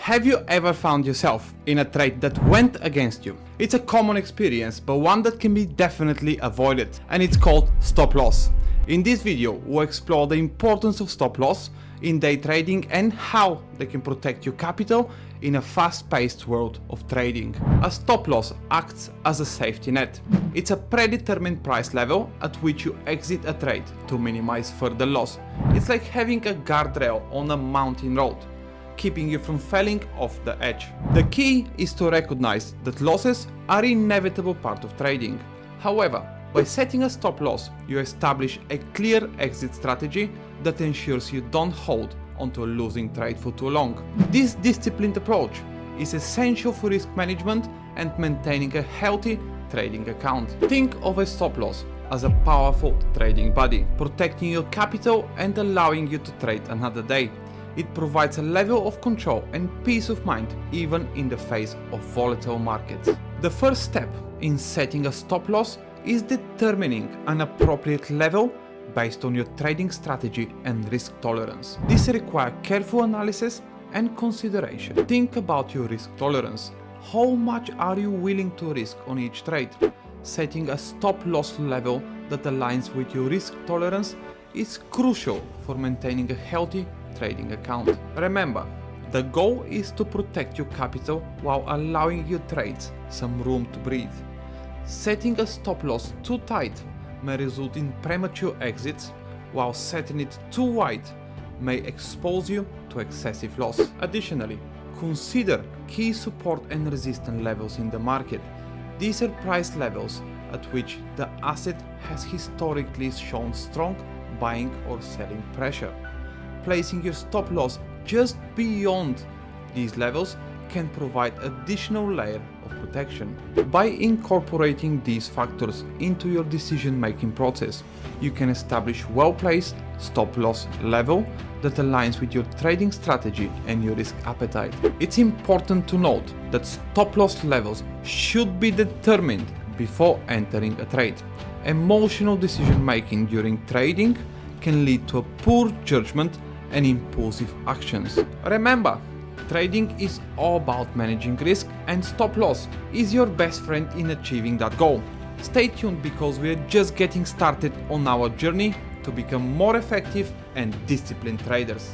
Have you ever found yourself in a trade that went against you? It's a common experience, but one that can be definitely avoided, and it's called stop loss. In this video, we'll explore the importance of stop loss in day trading and how they can protect your capital in a fast-paced world of trading. A stop loss acts as a safety net. It's a predetermined price level at which you exit a trade to minimize further loss. It's like having a guardrail on a mountain road, keeping you from falling off the edge. The key is to recognize that losses are an inevitable part of trading. However, by setting a stop loss, you establish a clear exit strategy that ensures you don't hold onto a losing trade for too long. This disciplined approach is essential for risk management and maintaining a healthy trading account. Think of a stop loss as a powerful trading buddy, protecting your capital and allowing you to trade another day. It provides a level of control and peace of mind even in the face of volatile markets. The first step in setting a stop loss is determining an appropriate level based on your trading strategy and risk tolerance. This requires careful analysis and consideration. Think about your risk tolerance. How much are you willing to risk on each trade? Setting a stop loss level that aligns with your risk tolerance is crucial for maintaining a healthy trading account. Remember, the goal is to protect your capital while allowing your trades some room to breathe. Setting a stop loss too tight may result in premature exits, while setting it too wide may expose you to excessive loss. Additionally, consider key support and resistance levels in the market. These are price levels at which the asset has historically shown strong buying or selling pressure. Placing your stop loss just beyond these levels can provide additional layer of protection. By incorporating these factors into your decision-making process, you can establish well-placed stop loss level that aligns with your trading strategy and your risk appetite. It's important to note that stop loss levels should be determined before entering a trade. Emotional decision-making during trading can lead to a poor judgment and impulsive actions. Remember, trading is all about managing risk, and stop loss is your best friend in achieving that goal. Stay tuned because we are just getting started on our journey to become more effective and disciplined traders.